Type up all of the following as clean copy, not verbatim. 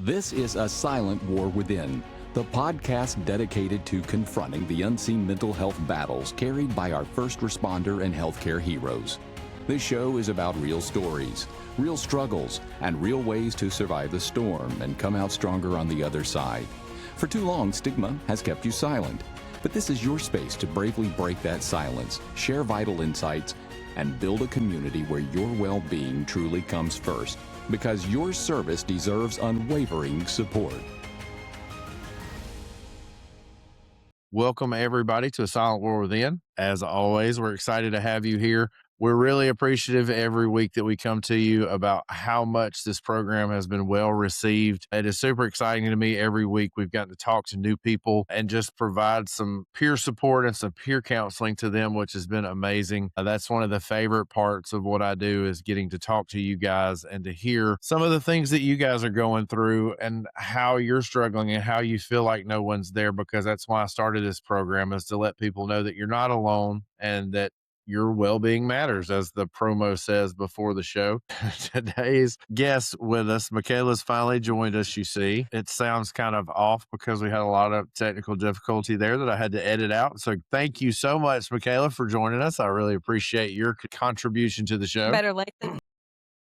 This is A Silent War Within, the podcast dedicated to confronting the unseen mental health battles carried by our first responder and healthcare heroes. This show is about real stories, real struggles, and real ways to survive the storm and come out stronger on the other side. For too long, stigma has kept you silent, but this is your space to bravely break that silence, share vital insights, and build a community where your well-being truly comes first, because your service deserves unwavering support. Welcome, everybody, to A Silent War Within. As always, we're excited to have you here. We're really appreciative every week that we come to you about how much this program has been well received. It is super exciting to me every week. We've gotten to talk to new people and just provide some peer support and some peer counseling to them, which has been amazing. That's one of the favorite parts of what I do, is getting to talk to you guys and to hear some of the things that you guys are going through and how you're struggling and how you feel like no one's there, because that's why I started this program, is to let people know that you're not alone and that your well-being matters, as the promo says before the show. Today's guest with us, MaKayla's finally joined us, you see. It sounds kind of off because we had a lot of technical difficulty there that I had to edit out. So thank you so much, MaKayla, for joining us. I really appreciate your contribution to the show. Better late than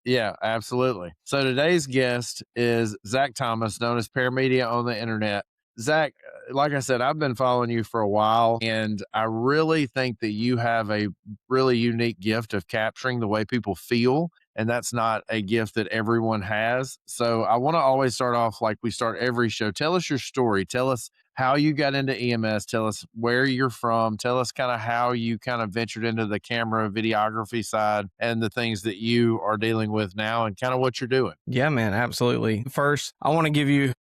Yeah, absolutely. So today's guest is Zac Thomas, known as Paramedia on the internet. Zac, like I said, I've been following you for a while, and I really think that you have a really unique gift of capturing the way people feel, and that's not a gift that everyone has. So I want to always start off like we start every show. Tell us your story. Tell us how you got into EMS. Tell us where you're from. Tell us kind of how you kind of ventured into the camera videography side and the things that you are dealing with now and kind of what you're doing. Yeah, man, absolutely. First, I want to give you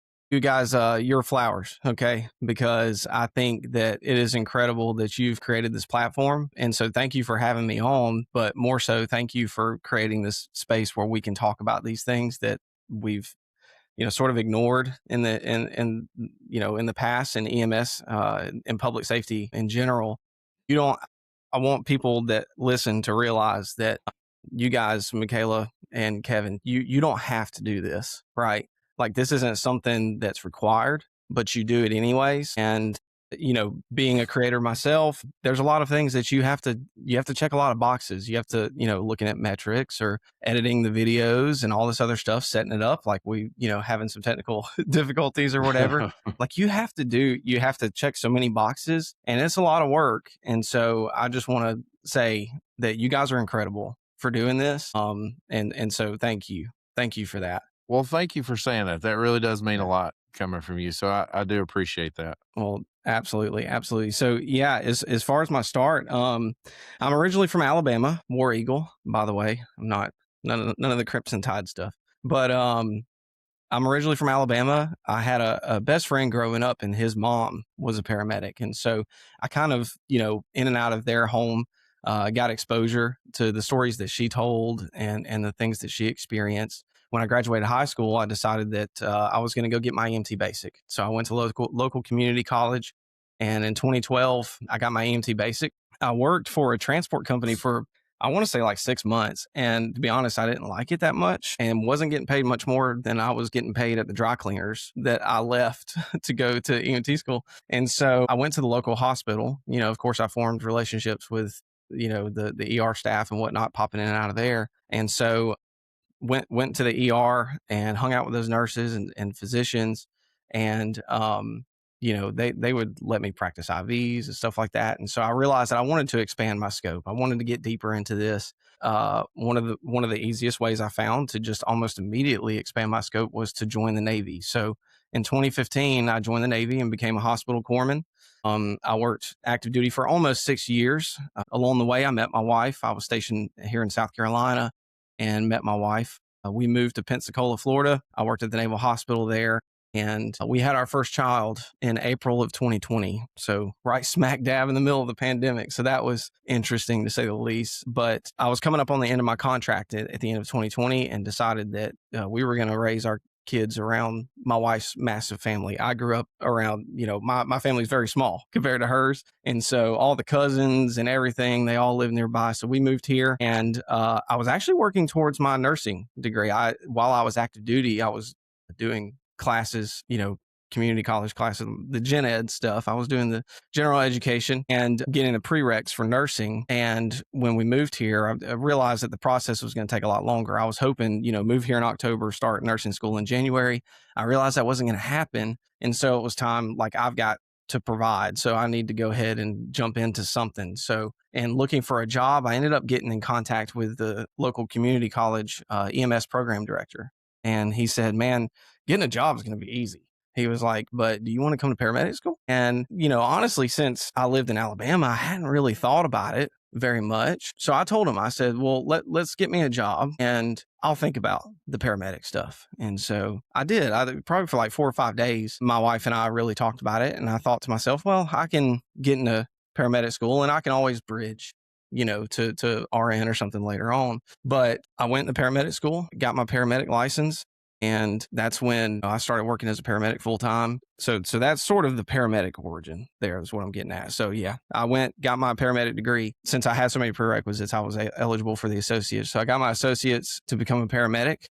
guys your flowers, okay? Because I think that it is incredible that you've created this platform. And so thank you for having me on, but more so, thank you for creating this space where we can talk about these things that we've, sort of ignored in the past in EMS, and public safety in general. I want people that listen to realize that you guys, MaKayla and Kevin, you don't have to do this, right? Like, this isn't something that's required, but you do it anyways. And, being a creator myself, there's a lot of things that you have to check a lot of boxes. You have to, looking at metrics or editing the videos and all this other stuff, setting it up, like we, having some technical difficulties or whatever. Like, you have to check so many boxes, and it's a lot of work. And so I just want to say that you guys are incredible for doing this. And so thank you for that. Well, thank you for saying that. That really does mean a lot coming from you. So I do appreciate that. Well, absolutely. Absolutely. So yeah, as far as my start, I'm originally from Alabama, War Eagle, by the way. I'm not none of the Crimson Tide stuff, but I'm originally from Alabama. I had a best friend growing up, and his mom was a paramedic. And so I kind of, in and out of their home, got exposure to the stories that she told and the things that she experienced. When I graduated high school, I decided that I was going to go get my EMT basic. So I went to local community college, and in 2012, I got my EMT basic. I worked for a transport company for, I want to say, like 6 months. And to be honest, I didn't like it that much and wasn't getting paid much more than I was getting paid at the dry cleaners that I left to go to EMT school. And so I went to the local hospital. Of course, I formed relationships with, the ER staff and whatnot, popping in and out of there. And so went to the ER and hung out with those nurses and physicians. And, they would let me practice IVs and stuff like that. And so I realized that I wanted to expand my scope. I wanted to get deeper into this. One of the easiest ways I found to just almost immediately expand my scope was to join the Navy. So in 2015, I joined the Navy and became a hospital corpsman. I worked active duty for almost 6 years. Along the way, I met my wife. I was stationed here in South Carolina and met my wife. We moved to Pensacola, Florida. I worked at the Naval Hospital there, and we had our first child in April of 2020. So right smack dab in the middle of the pandemic. So that was interesting, to say the least. But I was coming up on the end of my contract at the end of 2020 and decided that we were going to raise our kids around my wife's massive family. I grew up around, my family's very small compared to hers. And so all the cousins and everything, they all live nearby. So we moved here, and I was actually working towards my nursing degree. While I was active duty, I was doing classes, community college classes, the gen ed stuff. I was doing the general education and getting the prereqs for nursing. And when we moved here, I realized that the process was going to take a lot longer. I was hoping, move here in October, start nursing school in January. I realized that wasn't going to happen. And so it was time, like, I've got to provide. So I need to go ahead and jump into something. So, and looking for a job, I ended up getting in contact with the local community college EMS program director. And he said, man, getting a job is going to be easy. He was like, but do you want to come to paramedic school? And, honestly, since I lived in Alabama, I hadn't really thought about it very much. So I told him, I said, well, let's get me a job and I'll think about the paramedic stuff. And so I did. Probably for like 4 or 5 days, my wife and I really talked about it. And I thought to myself, well, I can get into paramedic school and I can always bridge, to RN or something later on. But I went to paramedic school, got my paramedic license. And that's when I started working as a paramedic full time. So that's sort of the paramedic origin there is what I'm getting at. So yeah, I got my paramedic degree. Since I had so many prerequisites, I was eligible for the associates. So I got my associates to become a paramedic.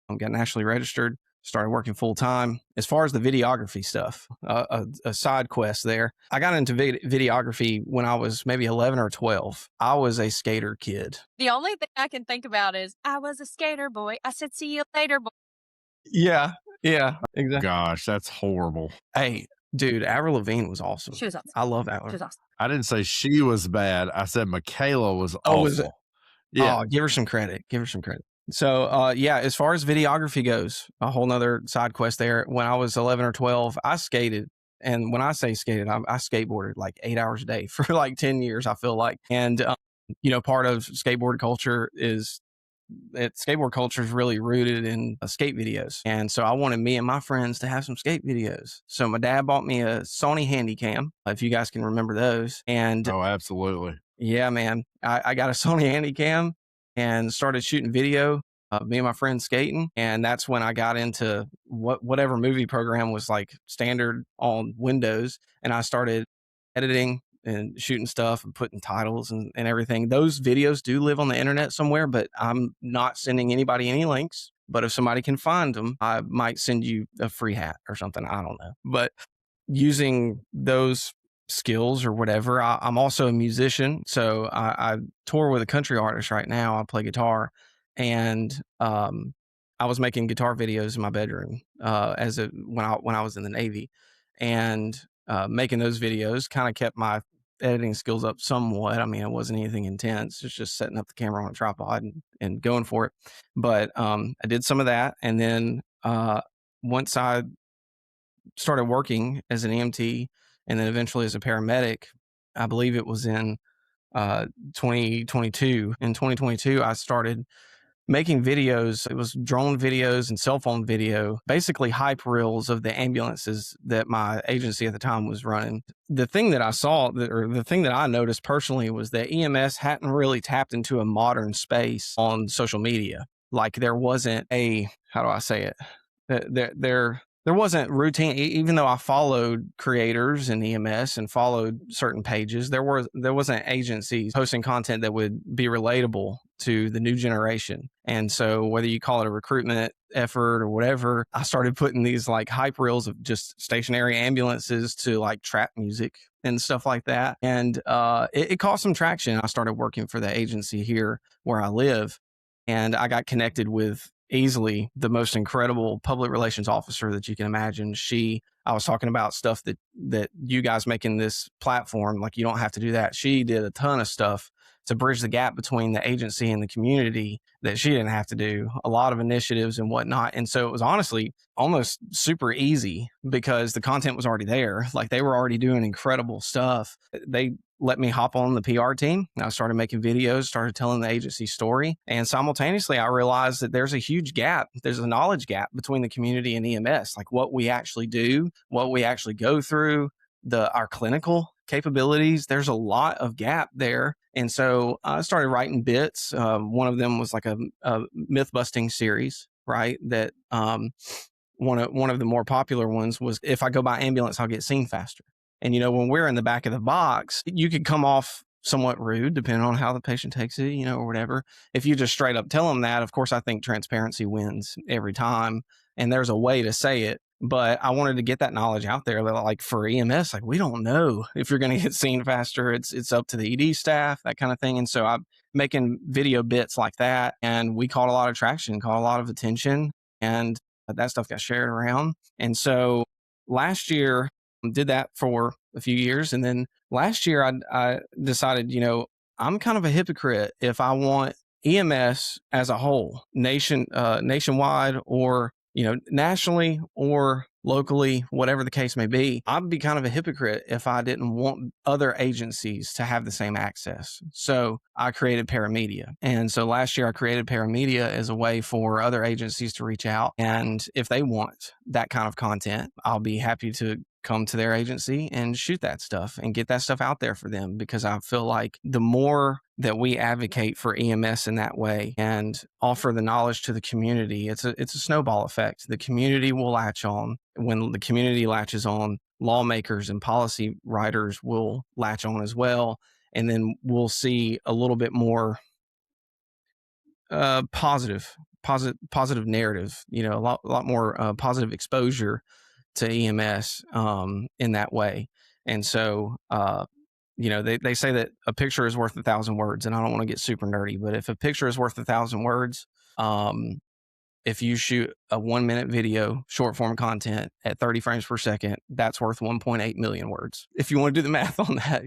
I got nationally registered, started working full time. As far as the videography stuff, a side quest there. I got into videography when I was maybe 11 or 12. I was a skater kid. The only thing I can think about is I was a skater boy. I said, see you later, boy. Yeah, exactly. Gosh, that's horrible. Hey, dude, Avril Lavigne was awesome. She was awesome. I love Avril. She was awesome. I didn't say she was bad. I said MaKayla was awful. Was it? Yeah. Oh, give her some credit. So, as far as videography goes, a whole nother side quest there. When I was 11 or 12, I skated. And when I say skated, I skateboarded like 8 hours a day for like 10 years, I feel like. And, part of skateboard culture is skateboard culture is really rooted in skate videos. And so I wanted me and my friends to have some skate videos. So my dad bought me a Sony Handycam, if you guys can remember those. And oh, absolutely. Yeah, man. I got a Sony Handycam and started shooting video of me and my friends skating. And that's when I got into whatever movie program was like standard on Windows. And I started editing and shooting stuff and putting titles and everything. Those videos do live on the internet somewhere, but I'm not sending anybody any links. But if somebody can find them, I might send you a free hat or something. I don't know. But using those skills or whatever, I'm also a musician. So I tour with a country artist right now. I play guitar. And I was making guitar videos in my bedroom when I was in the Navy. And making those videos kind of kept my editing skills up somewhat. I mean, it wasn't anything intense. It's just setting up the camera on a tripod and going for it. But I did some of that. And then once I started working as an EMT and then eventually as a paramedic, I believe it was in 2022. In 2022, I started making videos. It was drone videos and cell phone video, basically hype reels of the ambulances that my agency at the time was running. The thing that I saw, or the thing that I noticed personally, was that EMS hadn't really tapped into a modern space on social media. Like there wasn't how do I say it? There wasn't routine, even though I followed creators in EMS and followed certain pages, there wasn't agencies posting content that would be relatable to the new generation. And so whether you call it a recruitment effort or whatever, I started putting these like hype reels of just stationary ambulances to like trap music and stuff like that. And it caused some traction. I started working for the agency here where I live, and I got connected with easily the most incredible public relations officer that you can imagine. I was talking about stuff that you guys making this platform, like you don't have to do that. She did a ton of stuff to bridge the gap between the agency and the community that she didn't have to do, a lot of initiatives and whatnot. And so it was honestly almost super easy because the content was already there. Like they were already doing incredible stuff. They let me hop on the PR team. I started making videos, started telling the agency story. And simultaneously, I realized that there's a huge gap. There's a knowledge gap between the community and EMS, like what we actually do, what we actually go through, our clinical capabilities. There's a lot of gap there. And so I started writing bits. One of them was like a myth busting series, right? That one of the more popular ones was, if I go by ambulance, I'll get seen faster. And, when we're in the back of the box, you could come off somewhat rude, depending on how the patient takes it, or whatever. If you just straight up tell them that, of course, I think transparency wins every time. And there's a way to say it But I wanted to get that knowledge out there that, like, for EMS, like, we don't know if you're going to get seen faster. It's up to the ED staff, that kind of thing. And so I'm making video bits like that, and we caught a lot of traction, caught a lot of attention, and that stuff got shared around. And so last year, did that for a few years, and then last year I decided, I'm kind of a hypocrite if I want EMS as a whole, nationwide, or nationally or locally, whatever the case may be. I'd be kind of a hypocrite if I didn't want other agencies to have the same access. So I created Paramedia. And so last year I created Paramedia as a way for other agencies to reach out. And if they want that kind of content, I'll be happy to come to their agency and shoot that stuff and get that stuff out there for them, because I feel like the more that we advocate for EMS in that way and offer the knowledge to the community, it's a snowball effect. The community will latch on. When the community latches on, lawmakers and policy writers will latch on as well. And then we'll see a little bit more positive narrative, a lot more positive exposure to EMS in that way. And so, they say that a picture is worth 1,000 words, and I don't want to get super nerdy, but if a picture is worth 1,000 words, if you shoot a 1-minute video, short form content at 30 frames per second, that's worth 1.8 million words. If you want to do the math on that,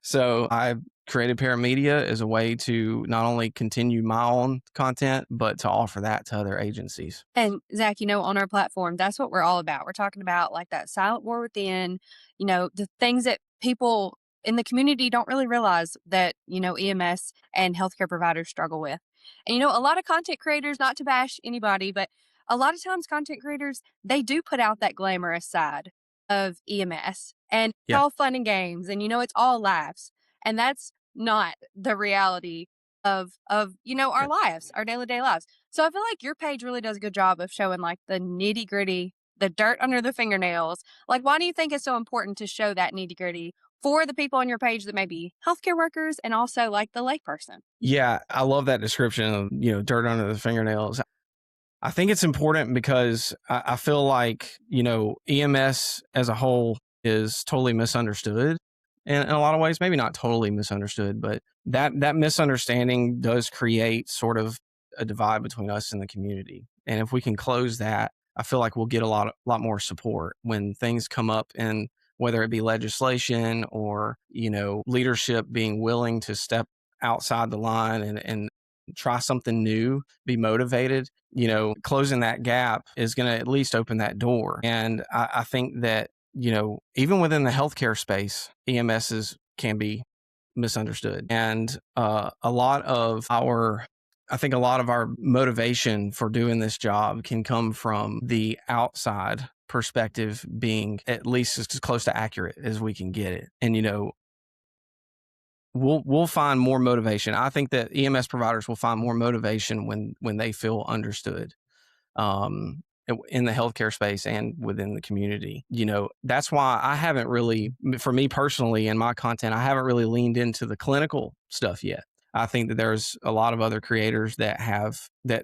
So I created Paramedia as a way to not only continue my own content, but to offer that to other agencies. And Zach, on our platform, that's what we're all about. We're talking about like that silent war within, the things that people in the community don't really realize that, EMS and healthcare providers struggle with. And, a lot of content creators, not to bash anybody, but a lot of times content creators, they do put out that glamorous side of EMS, and it's all fun and games, and, it's all laughs. And that's not the reality of our lives, our day-to-day lives. So I feel like your page really does a good job of showing like the nitty-gritty, the dirt under the fingernails. Like, why do you think it's so important to show that nitty-gritty for the people on your page that may be healthcare workers and also like the layperson? Yeah, I love that description of, dirt under the fingernails. I think it's important because I feel like, EMS as a whole is totally misunderstood in a lot of ways. Maybe not totally misunderstood, but that misunderstanding does create sort of a divide between us and the community. And if we can close that, I feel like we'll get a lot more support when things come up, in whether it be legislation or, leadership being willing to step outside the line and try something new, be motivated. Closing that gap is going to at least open that door. And I think that, even within the healthcare space, EMSs can be misunderstood. And a lot of our motivation for doing this job can come from the outside perspective being at least as close to accurate as we can get it. And, we'll find more motivation. I think that EMS providers will find more motivation when they feel understood in the healthcare space and within the community. That's why I haven't really, for me personally, in my content, I haven't really leaned into the clinical stuff yet. I think that there's a lot of other creators that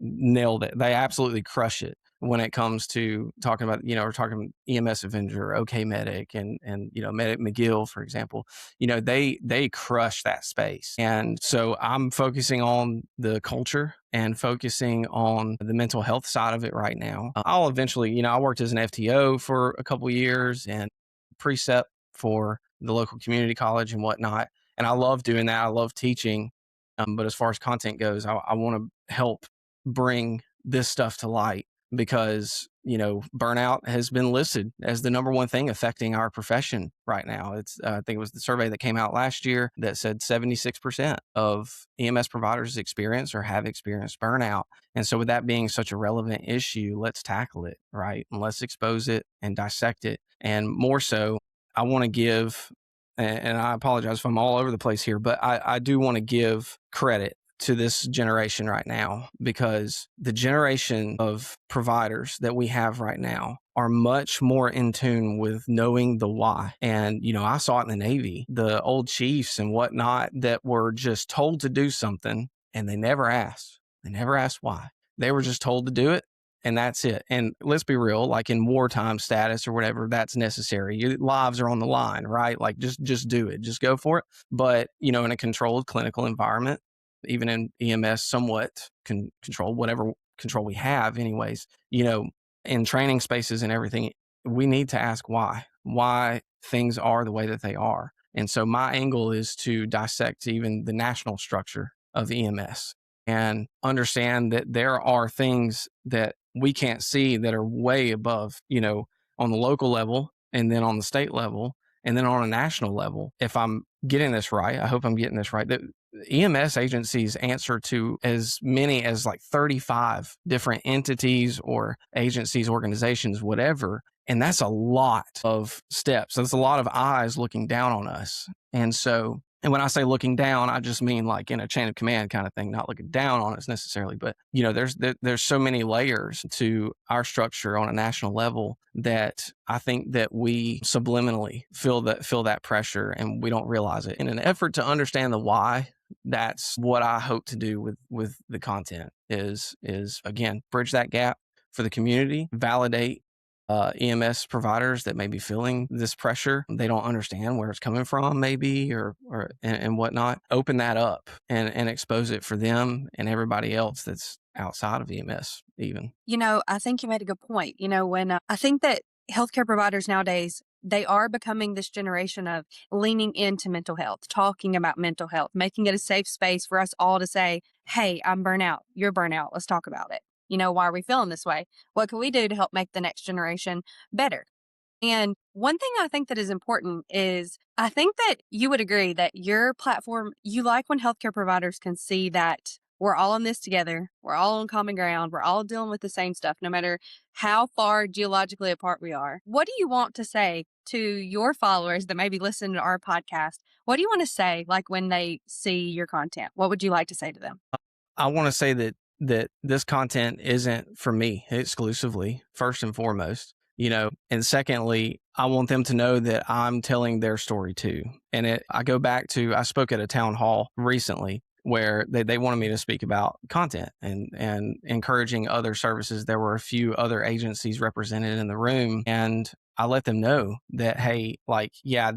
nailed it. They absolutely crush it when it comes to talking about, we're talking EMS Avenger, OK Medic, and Medic McGill, for example. They crush that space. And so I'm focusing on the culture and focusing on the mental health side of it right now. I'll eventually, I worked as an FTO for a couple of years and precept for the local community college and whatnot. And I love doing that. I love teaching. But as far as content goes, I want to help bring this stuff to light, because, burnout has been listed as the number one thing affecting our profession right now. I think it was the survey that came out last year that said 76% of EMS providers experience or have experienced burnout. And so with that being such a relevant issue, let's tackle it, right? And let's expose it and dissect it. And more so, I want to give, and I apologize if I'm all over the place here, but I do want to give credit to this generation right now, because the generation of providers that we have right now are much more in tune with knowing the why. And, I saw it in the Navy, the old chiefs and whatnot that were just told to do something and they never asked. They never asked why. They were just told to do it and that's it. And let's be real, like in wartime status or whatever, that's necessary. Your lives are on the line, right? Like just do it, just go for it. But, in a controlled clinical environment, even in EMS, somewhat controlled, whatever control we have anyways, in training spaces and everything, we need to ask why things are the way that they are. And so my angle is to dissect even the national structure of EMS and understand that there are things that we can't see that are way above, on the local level and then on the state level and then on a national level. If I'm getting this right, I hope I'm getting this right, that EMS agencies answer to as many as like 35 different entities or agencies, organizations, whatever. And that's a lot of steps. That's a lot of eyes looking down on us. And when I say looking down, I just mean like in a chain of command kind of thing, not looking down on us necessarily. But, there's so many layers to our structure on a national level that I think that we subliminally feel that pressure and we don't realize it. In an effort to understand the why, that's what I hope to do with the content is again, bridge that gap for the community, validate EMS providers that may be feeling this pressure. They don't understand where it's coming from, maybe, or whatnot. Open that up and expose it for them and everybody else that's outside of EMS even. I think you made a good point. When I think that healthcare providers nowadays, they are becoming this generation of leaning into mental health, talking about mental health, making it a safe space for us all to say, hey, I'm burnout. You're burnout. Let's talk about it. Why are we feeling this way? What can we do to help make the next generation better? And one thing I think that is important is I think that you would agree that your platform, you like when healthcare providers can see that we're all in this together. We're all on common ground. We're all dealing with the same stuff, no matter how far geologically apart we are. What do you want to say to your followers that maybe listen to our podcast? What do you want to say, like when they see your content? What would you like to say to them? I want to say that this content isn't for me exclusively, first and foremost, and secondly, I want them to know that I'm telling their story too. And I go back to, I spoke at a town hall recently where they wanted me to speak about content and encouraging other services. There were a few other agencies represented in the room, and I let them know that, hey, like, yeah,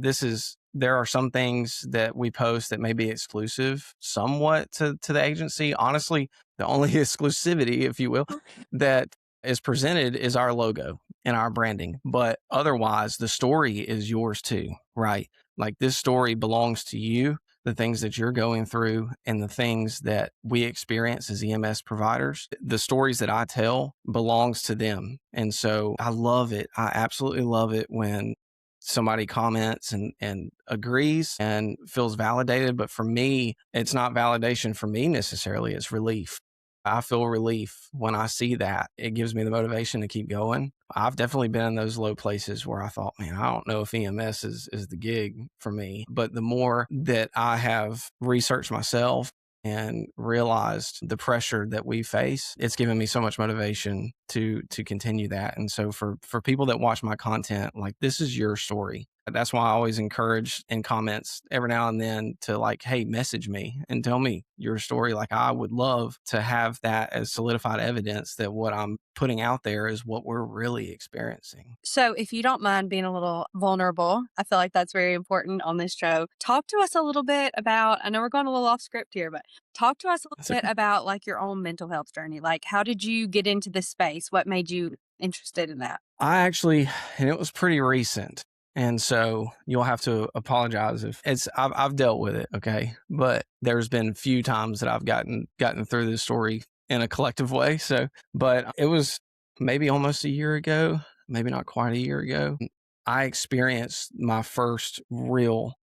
there are some things that we post that may be exclusive somewhat to the agency. Honestly, the only exclusivity, if you will, that is presented is our logo and our branding. But otherwise, the story is yours too, right? Like, this story belongs to you, the things that you're going through and the things that we experience as EMS providers. The stories that I tell belongs to them. And so I love it. I absolutely love it when somebody comments and agrees and feels validated. But for me, it's not validation for me necessarily. It's relief. I feel relief when I see that. It gives me the motivation to keep going. I've definitely been in those low places where I thought, man, I don't know if EMS is the gig for me. But the more that I have researched myself and realized the pressure that we face, it's given me so much motivation to continue that. And so for people that watch my content, like, this is your story. That's why I always encourage in comments every now and then to, like, hey, message me and tell me your story. Like, I would love to have that as solidified evidence that what I'm putting out there is what we're really experiencing. So if you don't mind being a little vulnerable, I feel like that's very important on this show. Talk to us a little bit about, I know we're going a little off script here, but talk to us a little bit about like your own mental health journey. Like, how did you get into this space? What made you interested in that? And it was pretty recent. And so you'll have to apologize if I've dealt with it. Okay. But there's been a few times that I've gotten through this story in a collective way. So, but it was maybe almost a year ago, maybe not quite a year ago. I experienced my first real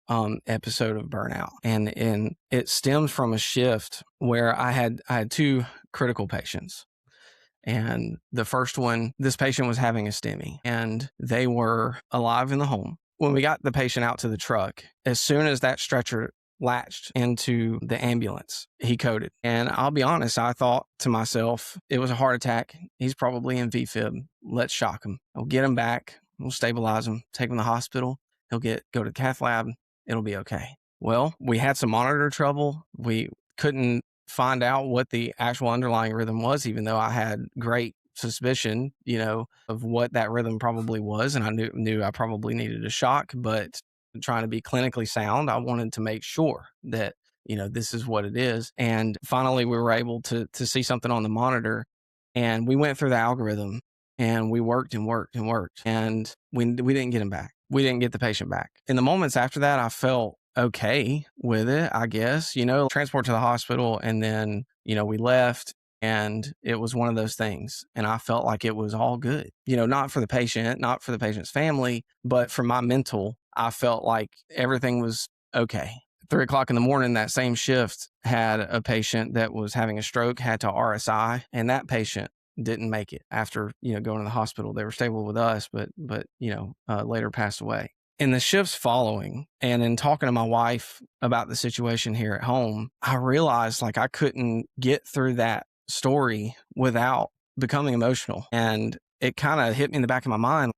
episode of burnout. And it stems from a shift where I had two critical patients. And the first one, this patient was having a STEMI and they were alive in the home. When we got the patient out to the truck, as soon as that stretcher latched into the ambulance, he coded. And I'll be honest, I thought to myself, it was a heart attack. He's probably in VFib. Let's shock him. I'll get him back. We'll stabilize him, take him to the hospital. He'll go to the cath lab. It'll be okay. Well, we had some monitor trouble. We couldn't find out what the actual underlying rhythm was, even though I had great suspicion, of what that rhythm probably was. And I knew I probably needed a shock, but trying to be clinically sound, I wanted to make sure that, this is what it is. And finally, we were able to see something on the monitor, and we went through the algorithm, and we worked and worked and worked, and we didn't get him back. We didn't get the patient back. In the moments after that, I felt okay with it, I guess, transport to the hospital. And then, we left, and it was one of those things. And I felt like it was all good, not for the patient, not for the patient's family, but for my mental, I felt like everything was okay. 3 o'clock in the morning, that same shift had a patient that was having a stroke, had to RSI, and that patient didn't make it after, going to the hospital. They were stable with us, but later passed away. In the shifts following, and in talking to my wife about the situation here at home, I realized like I couldn't get through that story without becoming emotional. And it kind of hit me in the back of my mind.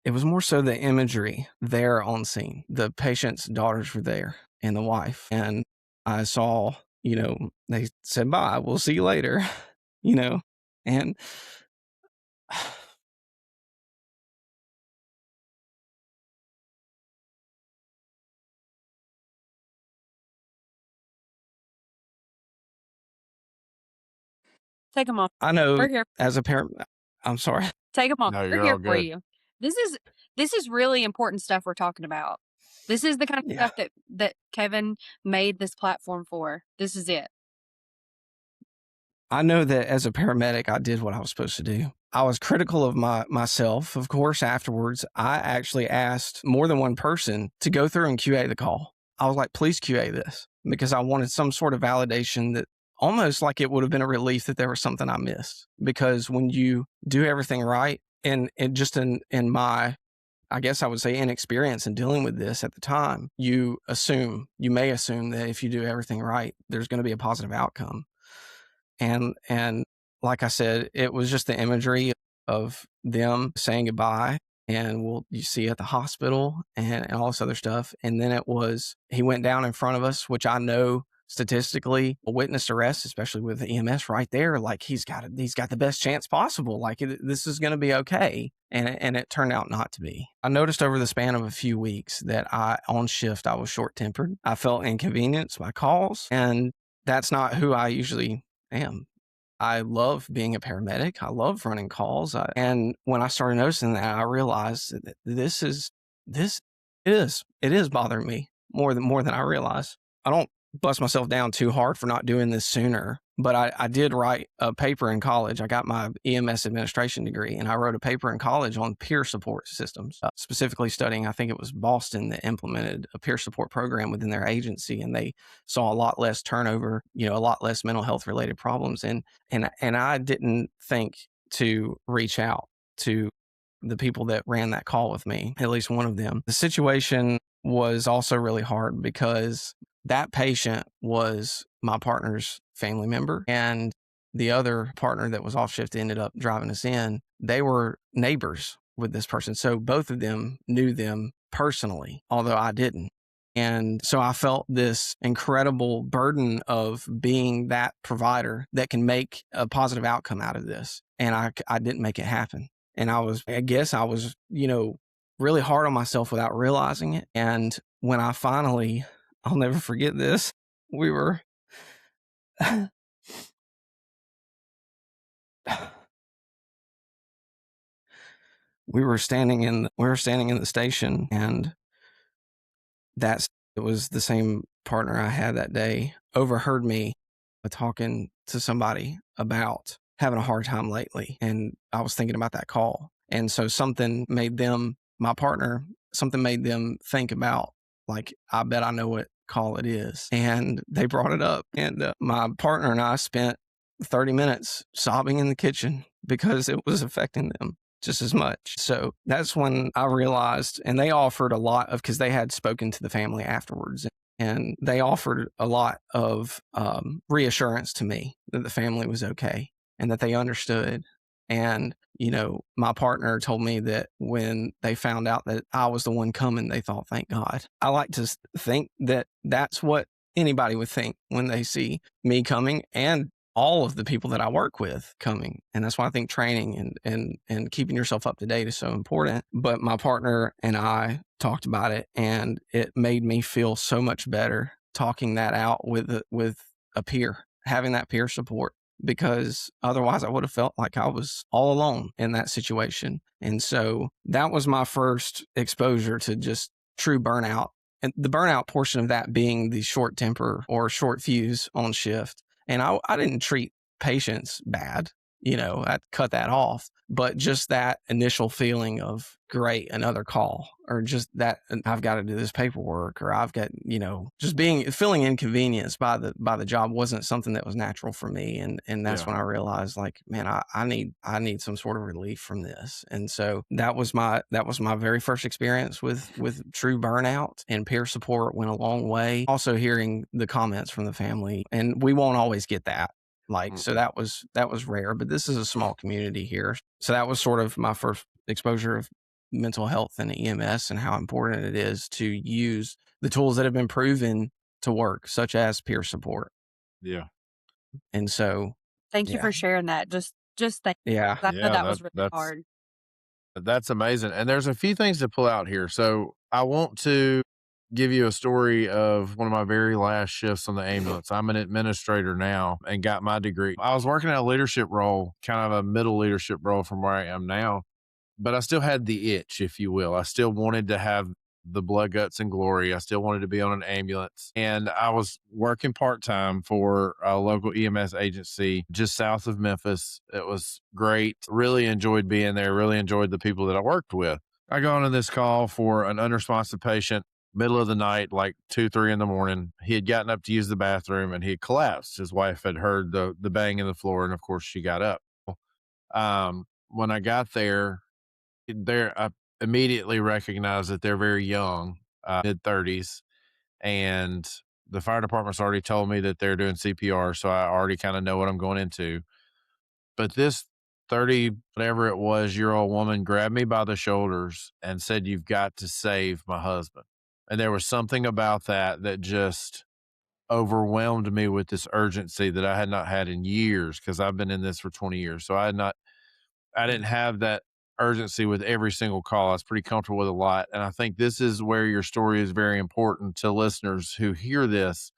It was more so the imagery there on scene. The patient's daughters were there and the wife. And I saw, they said, bye, we'll see you later, and Take them off. I know We're here. as a parent, I'm sorry. Take them off. No, We're you're here all for good. you. This is really important stuff we're talking about. This is the kind of Yeah. stuff that Kevin made this platform for. This is it. I know that as a paramedic, I did what I was supposed to do. I was critical of myself. Of course, afterwards, I actually asked more than one person to go through and QA the call. I was like, please QA this, because I wanted some sort of validation, that almost like it would have been a relief that there was something I missed. Because when you do everything right, and just in my, I guess I would say, inexperience in dealing with this at the time, you may assume that if you do everything right, there's going to be a positive outcome. And like I said, it was just the imagery of them saying goodbye, and you see at the hospital and all this other stuff. And then he went down in front of us, which I know statistically a witness arrest, especially with the EMS right there, like he's got the best chance possible. Like this is going to be okay. And it turned out not to be. I noticed over the span of a few weeks that on shift, I was short-tempered. I felt inconvenienced by calls, and that's not who I usually am. I love being a paramedic. I love running calls. And when I started noticing that, I realized that it is bothering me more than I realized. I don't bust myself down too hard for not doing this sooner, but I did write a paper in college. I got my EMS administration degree, and I wrote a paper in college on peer support systems, specifically studying, I think it was Boston that implemented a peer support program within their agency, and they saw a lot less turnover, a lot less mental health related problems. And I didn't think to reach out to the people that ran that call with me, at least one of them. The situation was also really hard because that patient was my partner's family member, and the other partner that was off shift ended up driving us in. They were neighbors with this person. So both of them knew them personally, although I didn't. And so I felt this incredible burden of being that provider that can make a positive outcome out of this. And I didn't make it happen. And I guess I was, really hard on myself without realizing it. And when I finally, I'll never forget this, we were standing in the station, and it was the same partner I had that day overheard me talking to somebody about having a hard time lately. And I was thinking about that call. And so something made them think about, like, I bet I know what call it is. And they brought it up. And my partner and I spent 30 minutes sobbing in the kitchen because it was affecting them just as much. So that's when I realized, and they offered a lot of, because they had spoken to the family afterwards, and they offered a lot of reassurance to me that the family was okay and that they understood. And, my partner told me that when they found out that I was the one coming, they thought, thank God. I like to think that that's what anybody would think when they see me coming, and all of the people that I work with coming. And that's why I think training and keeping yourself up to date is so important. But my partner and I talked about it, and it made me feel so much better talking that out with a peer, having that peer support, because otherwise I would have felt like I was all alone in that situation. And so that was my first exposure to just true burnout. And the burnout portion of that being the short temper or short fuse on shift. And I didn't treat patients bad, I'd cut that off. But just that initial feeling of, great, another call, or just that I've got to do this paperwork, or I've got, just feeling inconvenienced by the job wasn't something that was natural for me. And that's when I realized, like, man, I need some sort of relief from this. And so that was my very first experience with true burnout, and peer support went a long way. Also hearing the comments from the family, and we won't always get that. So that was rare, but this is a small community here. So that was sort of my first exposure of mental health and EMS, and how important it is to use the tools that have been proven to work, such as peer support. Yeah. And so, thank you for sharing that. Just thank you. yeah, I know that was really hard. That's amazing. And there's a few things to pull out here. So I want to give you a story of one of my very last shifts on the ambulance. I'm an administrator now and got my degree. I was working in a leadership role, kind of a middle leadership role from where I am now, but I still had the itch, if you will. I still wanted to have the blood, guts, and glory. I still wanted to be on an ambulance. And I was working part-time for a local EMS agency just south of Memphis. It was great. Really enjoyed being there. Really enjoyed the people that I worked with. I go on this call for an unresponsive patient, middle of the night, like 2, 3 in the morning. He had gotten up to use the bathroom and he had collapsed. His wife had heard the bang in the floor, and of course she got up. When I got there, I immediately recognized that they're very young, mid-30s, and the fire department's already told me that they're doing CPR, so I already kind of know what I'm going into. But this 30 whatever it was year old woman grabbed me by the shoulders and said, "You've got to save my husband." And there was something about that just overwhelmed me with this urgency that I had not had in years, because I've been in this for 20 years. So I didn't have that urgency with every single call. I was pretty comfortable with a lot. And I think this is where your story is very important to listeners who hear this.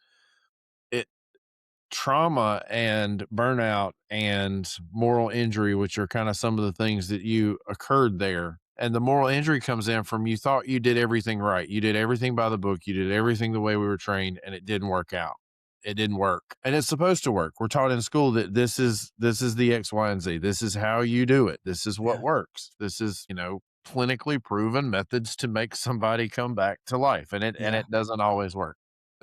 Trauma and burnout and moral injury, which are kind of some of the things that you occurred there. And the moral injury comes in from, you thought you did everything right. You did everything by the book. You did everything the way we were trained, and it didn't work out. It didn't work. And it's supposed to work. We're taught in school that this is the X, Y, and Z. This is how you do it. This is what works. This is, clinically proven methods to make somebody come back to life. And it doesn't always work.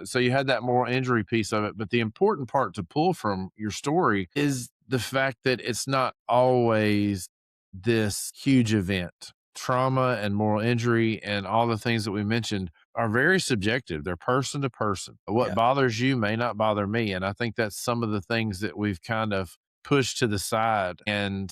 So you had that moral injury piece of it. But the important part to pull from your story is the fact that it's not always this huge event. Trauma and moral injury and all the things that we mentioned are very subjective. They're person to person. What bothers you may not bother me. And I think that's some of the things that we've kind of pushed to the side, and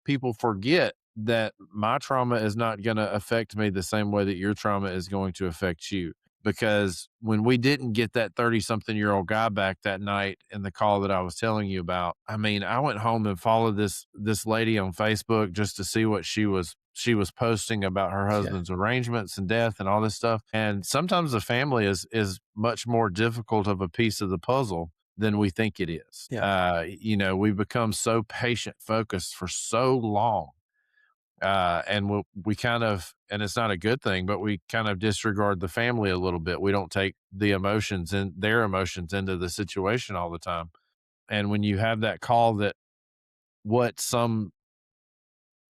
people forget that my trauma is not going to affect me the same way that your trauma is going to affect you. Because when we didn't get that 30-something-year-old guy back that night in the call that I was telling you about, I mean, I went home and followed this lady on Facebook just to see what she was posting about her husband's arrangements and death and all this stuff. And sometimes the family is much more difficult of a piece of the puzzle than we think it is. We've become so patient focused for so long. And we kind of, and it's not a good thing, but we kind of disregard the family a little bit. We don't take their emotions into the situation all the time. And when you have that call that what some,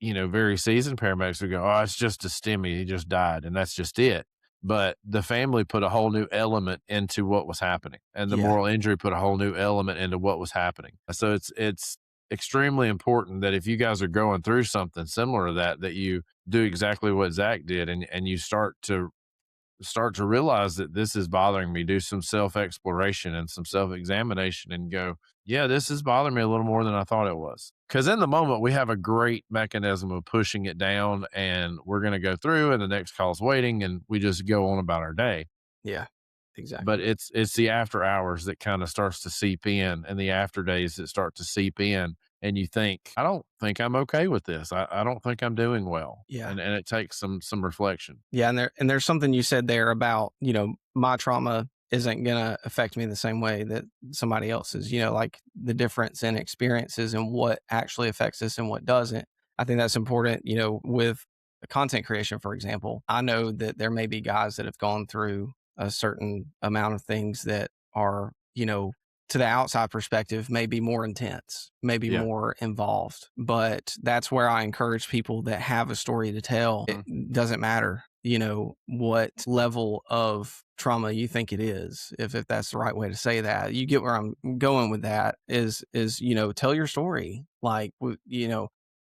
very seasoned paramedics would go, "Oh, it's just a STEMI. He just died." And that's just it. But the family put a whole new element into what was happening, and the moral injury put a whole new element into what was happening. So it's extremely important that if you guys are going through something similar to that you do exactly what Zac did, and you start to realize that this is bothering me. Do some self-exploration and some self-examination and go, yeah, this is bothering me a little more than I thought it was. Because in the moment, we have a great mechanism of pushing it down, and we're going to go through, and the next call's waiting, and we just go on about our day. Yeah. Exactly. But it's the after hours that kind of starts to seep in, and the after days that start to seep in. And you think, I don't think I'm okay with this. I don't think I'm doing well. Yeah. And it takes some reflection. Yeah, and there's something you said there about, my trauma isn't gonna affect me the same way that somebody else's, like the difference in experiences and what actually affects us and what doesn't. I think that's important, with content creation, for example. I know that there may be guys that have gone through a certain amount of things that are, to the outside perspective, may be more intense, maybe Yeah. more involved. But that's where I encourage people that have a story to tell. It doesn't matter, what level of trauma you think it is, if that's the right way to say that. You get where I'm going with that is, tell your story. Like,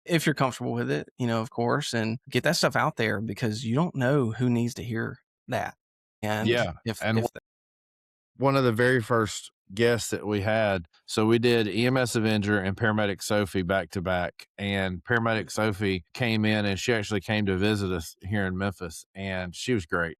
if you're comfortable with it, of course, and get that stuff out there because you don't know who needs to hear that. And Yeah. if, And if one of the very first guests that we had, so we did EMS Avenger and Paramedic Sophie back to back. And Paramedic Sophie came in and she actually came to visit us here in Memphis, and she was great.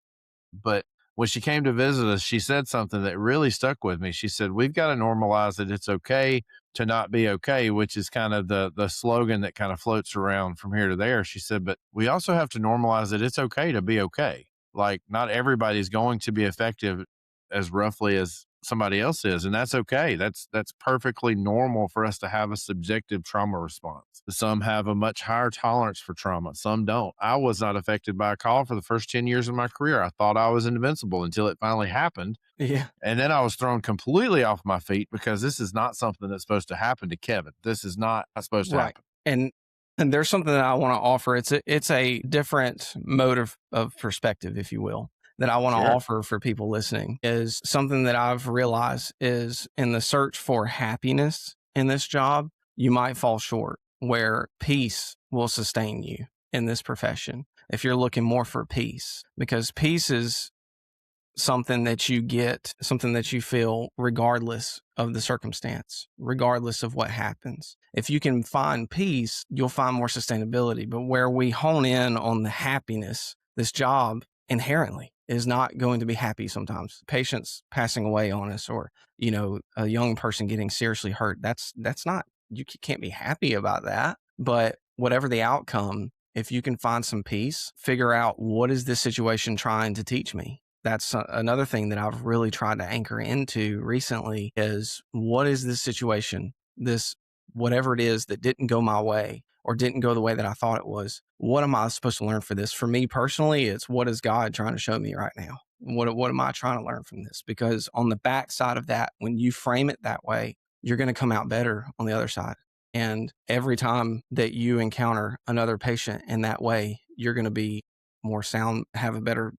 But when she came to visit us, she said something that really stuck with me. She said, we've got to normalize that it's okay to not be okay, which is kind of the slogan that kind of floats around from here to there. She said, but we also have to normalize that it's okay to be okay. Like, not everybody's going to be effective as roughly as somebody else is, and that's okay. That's perfectly normal for us to have a subjective trauma response. Some have a much higher tolerance for trauma, some don't. I was not affected by a call for the first 10 years of my career. I thought I was invincible until it finally happened, yeah, and then I was thrown completely off my feet because this is not something that's supposed to happen to Kevin. This is not supposed to right. happen. And there's something that I want to offer. It's a different mode of perspective, if you will, that I want to Sure. offer for people listening. Is something that I've realized is in the search for happiness in this job, you might fall short, where peace will sustain you in this profession if you're looking more for peace, because peace is something that you get, something that you feel regardless of the circumstance, regardless of what happens. If you can find peace, you'll find more sustainability. But where we hone in on the happiness, this job inherently is not going to be happy sometimes. Patients passing away on us, or, a young person getting seriously hurt. That's not, you can't be happy about that. But whatever the outcome, if you can find some peace, figure out, what is this situation trying to teach me? That's another thing that I've really tried to anchor into recently is, what is this situation, this, whatever it is that didn't go my way or didn't go the way that I thought it was, what am I supposed to learn for this? For me personally, it's, what is God trying to show me right now? What am I trying to learn from this? Because on the backside of that, when you frame it that way, you're going to come out better on the other side. And every time that you encounter another patient in that way, you're going to be more sound,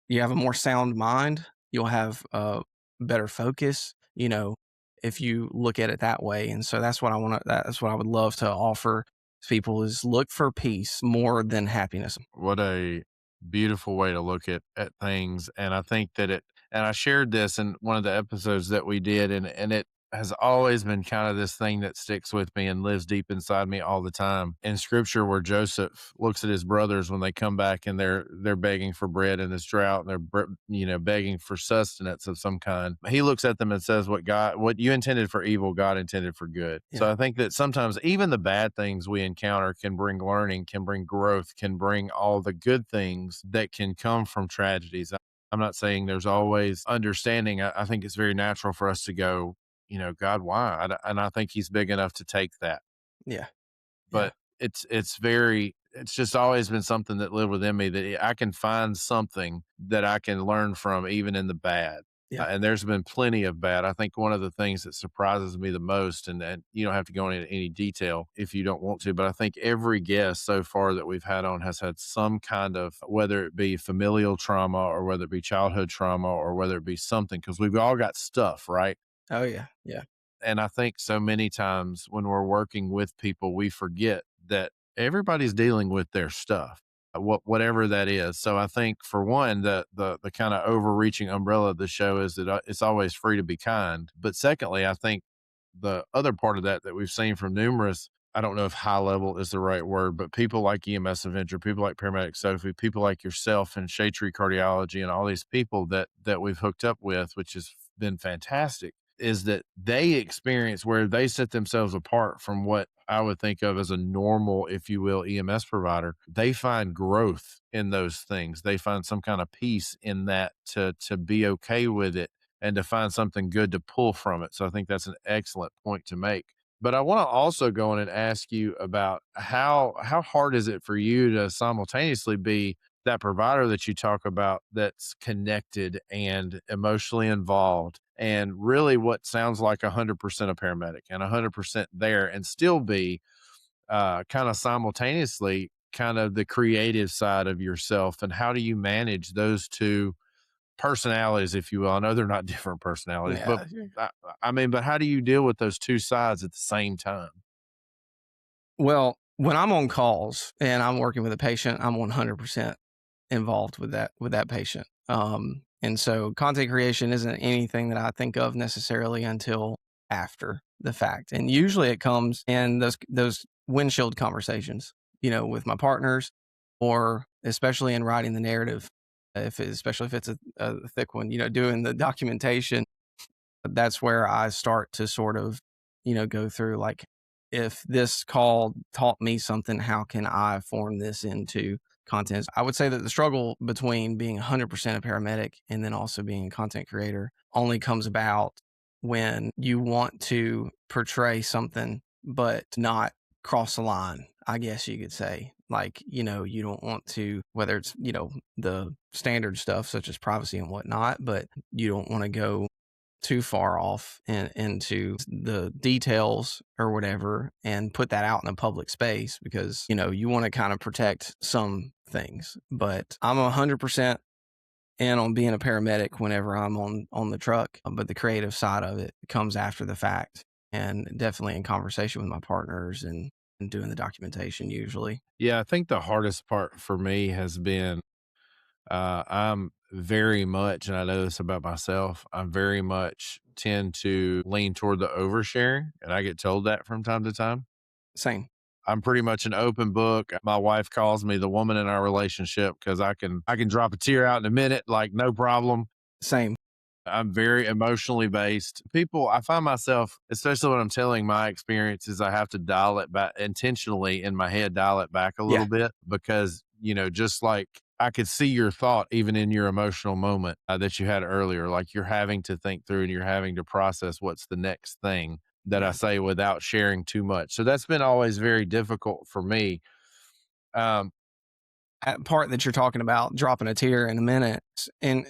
you have a more sound mind. You'll have a better focus, if you look at it that way. And so that's what that's what I would love to offer people, is look for peace more than happiness. What a beautiful way to look at things. And I think that and I shared this in one of the episodes that we did, and it has always been kind of this thing that sticks with me and lives deep inside me all the time. In scripture, where Joseph looks at his brothers when they come back and they're begging for bread in this drought, and they're begging for sustenance of some kind. He looks at them and says, what you intended for evil, God intended for good. Yeah. So I think that sometimes even the bad things we encounter can bring learning, can bring growth, can bring all the good things that can come from tragedies. I'm not saying there's always understanding. I think it's very natural for us to go, God, why? And I think he's big enough to take that. Yeah. But it's just always been something that lived within me, that I can find something that I can learn from, even in the bad. Yeah. And there's been plenty of bad. I think one of the things that surprises me the most, and you don't have to go into any detail if you don't want to, but I think every guest so far that we've had on has had some kind of, whether it be familial trauma or whether it be childhood trauma or whether it be something, because we've all got stuff, right? Oh yeah. Yeah. And I think so many times when we're working with people, we forget that everybody's dealing with their stuff, whatever that is. So I think, for one, the kind of overreaching umbrella of the show is that it's always free to be kind. But secondly, I think the other part of that we've seen from numerous I don't know if high level is the right word, but people like EMS Avenger, people like Paramedic Sophie, people like yourself and Shade Tree Cardiology and all these people that we've hooked up with, which has been fantastic, is that they experience where they set themselves apart from what I would think of as a normal, if you will, EMS provider. They find growth in those things. They find some kind of peace in that to be okay with it and to find something good to pull from it. So I think that's an excellent point to make. But I want to also go in and ask you about how hard is it for you to simultaneously be that provider that you talk about that's connected and emotionally involved and really what sounds like 100% a paramedic and 100% there and still be kind of simultaneously kind of the creative side of yourself, and how do you manage those two personalities, if you will? I know they're not different personalities, but Yeah. I, I mean, but how do you deal with those two sides at the same time? Well, when I'm on calls and I'm working with a patient, I'm 100% involved with that patient. And so content creation isn't anything that I think of necessarily until after the fact. And usually it comes in those windshield conversations, with my partners, or especially in writing the narrative, especially if it's a thick one, doing the documentation. That's where I start to sort of, go through, like, if this call taught me something, how can I form this into content? I would say that the struggle between being 100% a paramedic and then also being a content creator only comes about when you want to portray something, but not cross the line, I guess you could say. Like, you don't want to, whether it's, the standard stuff such as privacy and whatnot, but you don't want to go too far off into the details or whatever and put that out in a public space, because you want to kind of protect some things. But I'm 100% in on being a paramedic whenever I'm on the truck, but the creative side of it comes after the fact, and definitely in conversation with my partners and doing the documentation usually. Yeah, I think the hardest part for me has been I'm very much, and I know this about myself, I'm very much tend to lean toward the oversharing, and I get told that from time to time. Same. I'm pretty much an open book. My wife calls me the woman in our relationship because I can drop a tear out in a minute, like no problem. Same. I'm very emotionally based. I find myself, especially when I'm telling my experiences, I have to dial it back intentionally in my head, dial it back a Yeah. little bit because, just like I could see your thought even in your emotional moment that you had earlier, like you're having to think through and you're having to process what's the next thing that I Yeah. say without sharing too much. So that's been always very difficult for me. Um, That part that you're talking about, dropping a tear in a minute, and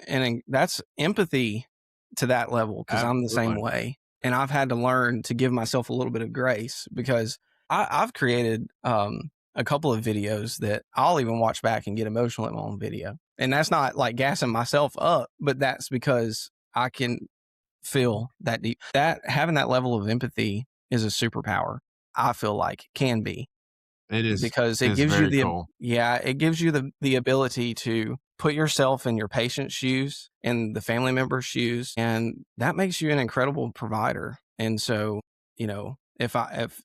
that's empathy to that level, because I'm the same Absolutely. way, and I've had to learn to give myself a little bit of grace, because I've created a couple of videos that I'll even watch back and get emotional at my own video, and that's not like gassing myself up, but that's because I can feel that deep. That having that level of empathy is a superpower. I feel like can be, It is because it is gives you very cool. it gives you the ability to put yourself in your patient's shoes and the family member's shoes, and that makes you an incredible provider. And so, if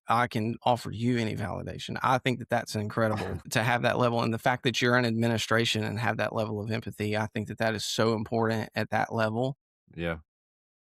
I can offer you any validation, I think that that's incredible to have that level, and the fact that you're in administration and have that level of empathy, I think that that is so important at that level, Yeah.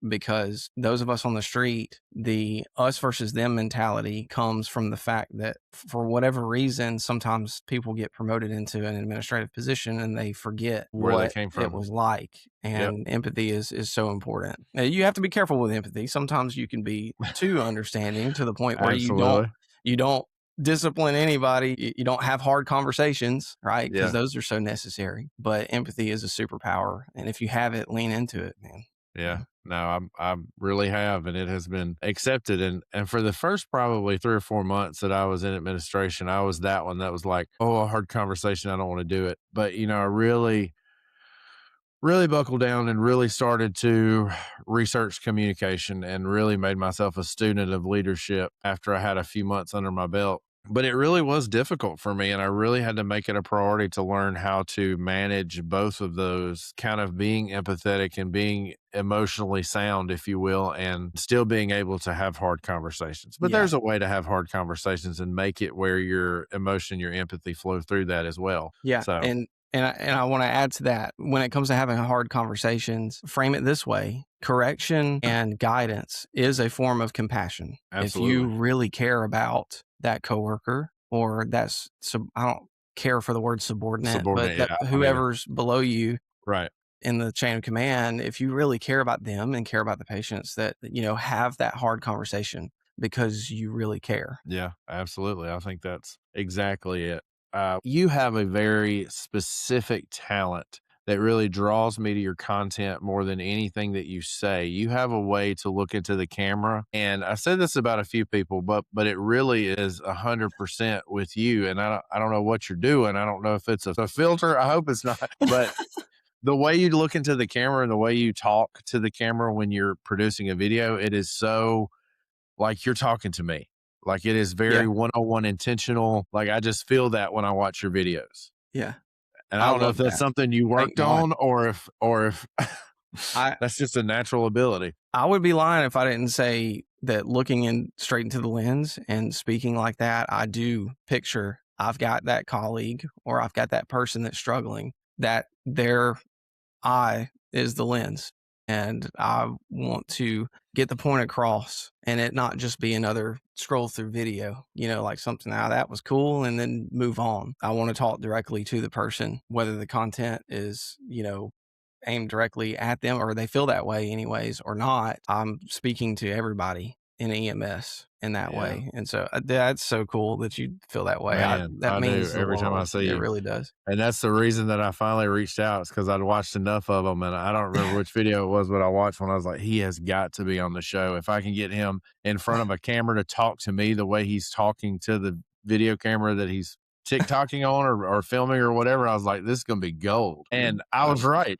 because those of us on the street, the us versus them mentality comes from the fact that for whatever reason, sometimes people get promoted into an administrative position and they forget Where they what came it from. was like. Yep. And empathy is so important. Now, you have to be careful with empathy. Sometimes you can be too understanding to the point where Absolutely. you don't discipline anybody. You don't have hard conversations, right? Because Yeah. those are so necessary. But empathy is a superpower. And if you have it, lean into it, man. Yeah. No, I really have, and it has been accepted. And for the first probably 3 or 4 months that I was in administration, I was that one that was like, oh, a hard conversation, I don't want to do it. But I really buckled down and really started to research communication and really made myself a student of leadership after I had a few months under my belt. But it really was difficult for me, and I really had to make it a priority to learn how to manage both of those, kind of being empathetic and being emotionally sound, if you will, and still being able to have hard conversations. But Yeah. there's a way to have hard conversations and make it where your emotion, your empathy flow through that as well. Yeah. So And I want to add to that, when it comes to having hard conversations, frame it this way: correction and guidance is a form of compassion. Absolutely. If you really care about that coworker, or I don't care for the word subordinate, but yeah, whoever's below you right. in the chain of command, if you really care about them and care about the patients, that, have that hard conversation because you really care. Yeah, absolutely. I think that's exactly it. You have a very specific talent that really draws me to your content more than anything that you say. You have a way to look into the camera, and I said this about a few people, but it really is 100% with you. And I don't know what you're doing. I don't know if it's a filter. I hope it's not, but the way you look into the camera and the way you talk to the camera when you're producing a video, it is so like you're talking to me. Like it is very Yeah. one-on-one intentional. Like I just feel that when I watch your videos. Yeah. And I don't know if that's something you worked on or if that's just a natural ability. I would be lying if I didn't say that looking in straight into the lens and speaking like that, I do picture I've got that colleague or I've got that person that's struggling, that their eye is the lens. And I want to get the point across and it not just be another scroll through video, like something, that was cool, and then move on. I want to talk directly to the person, whether the content is, aimed directly at them or they feel that way anyways or not. I'm speaking to everybody in EMS in that way. And so that's so cool that you feel that way. Man, That I means do every time I see you. It really does. And that's the reason that I finally reached out, is because I'd watched enough of them, and I don't remember which video it was, but I watched one. I was like, he has got to be on the show. If I can get him in front of a camera to talk to me the way he's talking to the video camera that he's TikToking on or filming or whatever, I was like, this is going to be gold. And I was right.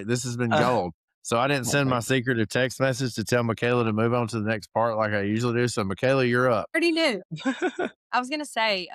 This has been gold. So I didn't send my secretive text message to tell MaKayla to move on to the next part like I usually do. So MaKayla, you're up. Already knew. I was going to say,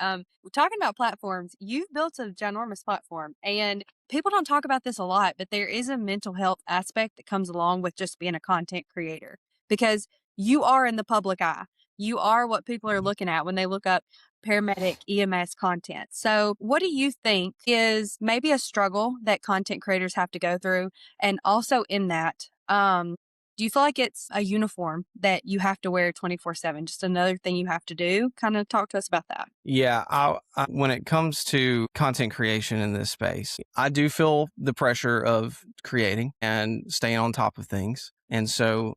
talking about platforms, you've built a ginormous platform, and people don't talk about this a lot, but there is a mental health aspect that comes along with just being a content creator, because you are in the public eye. You are what people are looking at when they look up paramedic EMS content. So what do you think is maybe a struggle that content creators have to go through? And also in that, do you feel like it's a uniform that you have to wear 24/7? Just another thing you have to do? Kind of talk to us about that. Yeah. When it comes to content creation in this space, I do feel the pressure of creating and staying on top of things. And so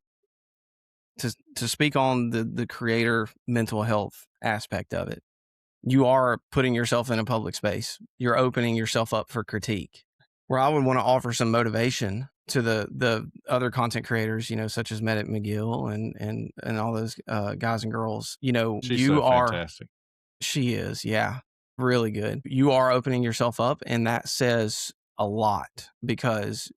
to speak on the creator mental health aspect of it, you are putting yourself in a public space. You're opening yourself up for critique. Where I would want to offer some motivation to the other content creators, such as Medic McGill and all those guys and girls, She's so fantastic. She is, yeah, really good. You are opening yourself up, and that says a lot, because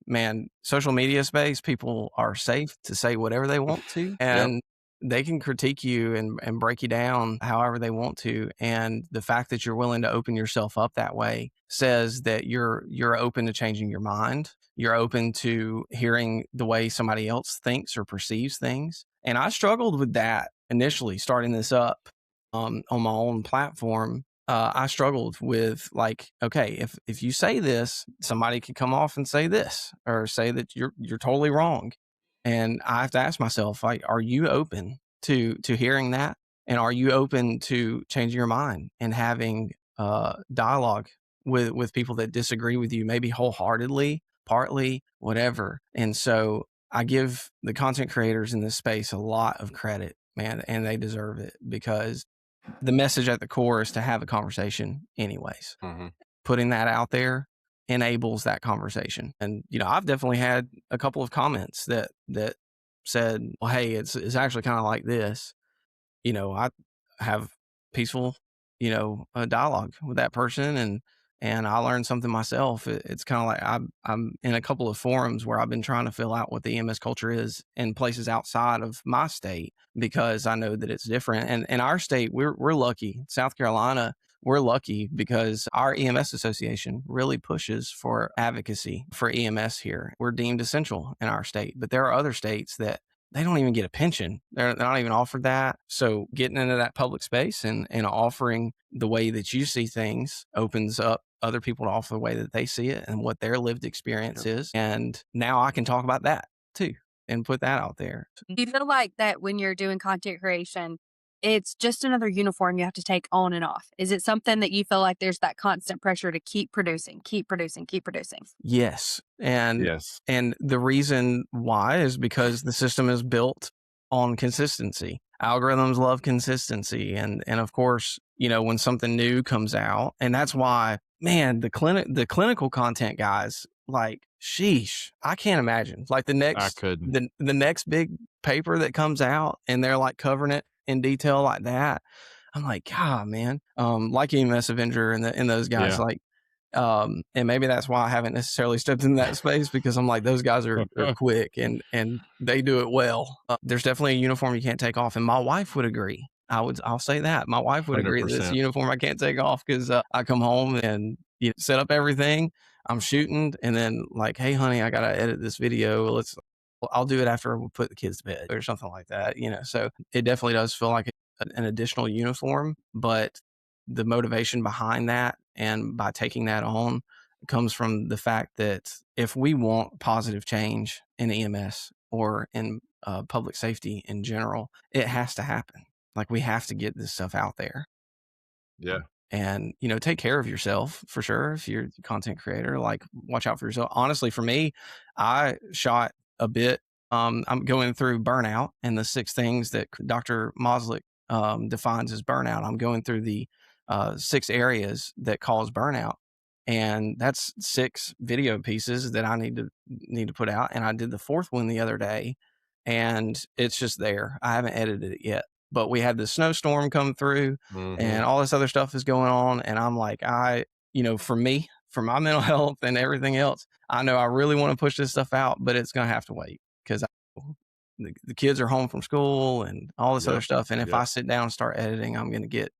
man, social media space, people are safe to say whatever they want to, and they can critique you and break you down however they want to. And the fact that you're willing to open yourself up that way says that you're open to changing your mind. You're open to hearing the way somebody else thinks or perceives things. And I struggled with that initially, starting this up on my own platform. I struggled with, like, okay, if you say this, somebody could come off and say this or say that you're totally wrong. And I have to ask myself, like, are you open to hearing that? And are you open to changing your mind and having dialogue with people that disagree with you, maybe wholeheartedly, partly, whatever? And so I give the content creators in this space a lot of credit, man, and they deserve it, because the message at the core is to have a conversation anyways. Mm-hmm. Putting that out there enables that conversation. And, I've definitely had a couple of comments that said, well, hey, it's actually kind of like this. I have peaceful, dialogue with that person, and and I learned something myself. It's kind of like I'm in a couple of forums where I've been trying to fill out what the EMS culture is in places outside of my state, because I know that it's different. And in our state, we're lucky. South Carolina, we're lucky because our EMS association really pushes for advocacy for EMS here. We're deemed essential in our state, but there are other states that they don't even get a pension. They're not even offered that. So getting into that public space and offering the way that you see things opens up other people to offer the way that they see it and what their lived experience is. And now I can talk about that too and put that out there. Do you feel like that when you're doing content creation, it's just another uniform you have to take on and off? Is it something that you feel like there's that constant pressure to keep producing, keep producing, keep producing? Yes. Yes. And the reason why is because the system is built on consistency. Algorithms love consistency. And of course, you know, when something new comes out, and that's why, man, the clinical content guys, like, sheesh, I can't imagine. Like the next big paper that comes out and they're like covering it in detail like that. I'm like, God, man. Like EMS Avenger and those guys, Yeah. like, and maybe that's why I haven't necessarily stepped in that space, because I'm like, those guys are quick and they do it well. There's definitely a uniform you can't take off, and my wife would agree. I'll say that my wife would agree that it's a 100%. uniform I can't take off, because I come home and set up everything. I'm shooting, and then like, hey, honey, I gotta edit this video. I'll do it after we put the kids to bed or something like that. You know, so it definitely does feel like an additional uniform, but the motivation behind that and by taking that on comes from the fact that if we want positive change in EMS or in public safety in general, it has to happen. Like, we have to get this stuff out there. Yeah. And, you know, take care of yourself for sure. If you're a content creator, like, watch out for yourself. Honestly, for me, I shot a bit. I'm going through burnout and the 6 things that Dr. Moslick defines as burnout. I'm going through the 6 areas that cause burnout, and that's 6 video pieces that I need to put out. And I did the 4th one the other day, and it's just there. I haven't edited it yet, but we had the snowstorm come through, and all this other stuff is going on, and I'm like, for me, for my mental health and everything else, I know I really want to push this stuff out, but it's gonna have to wait, because the kids are home from school and all this other stuff. And if I sit down and start editing, I'm going to get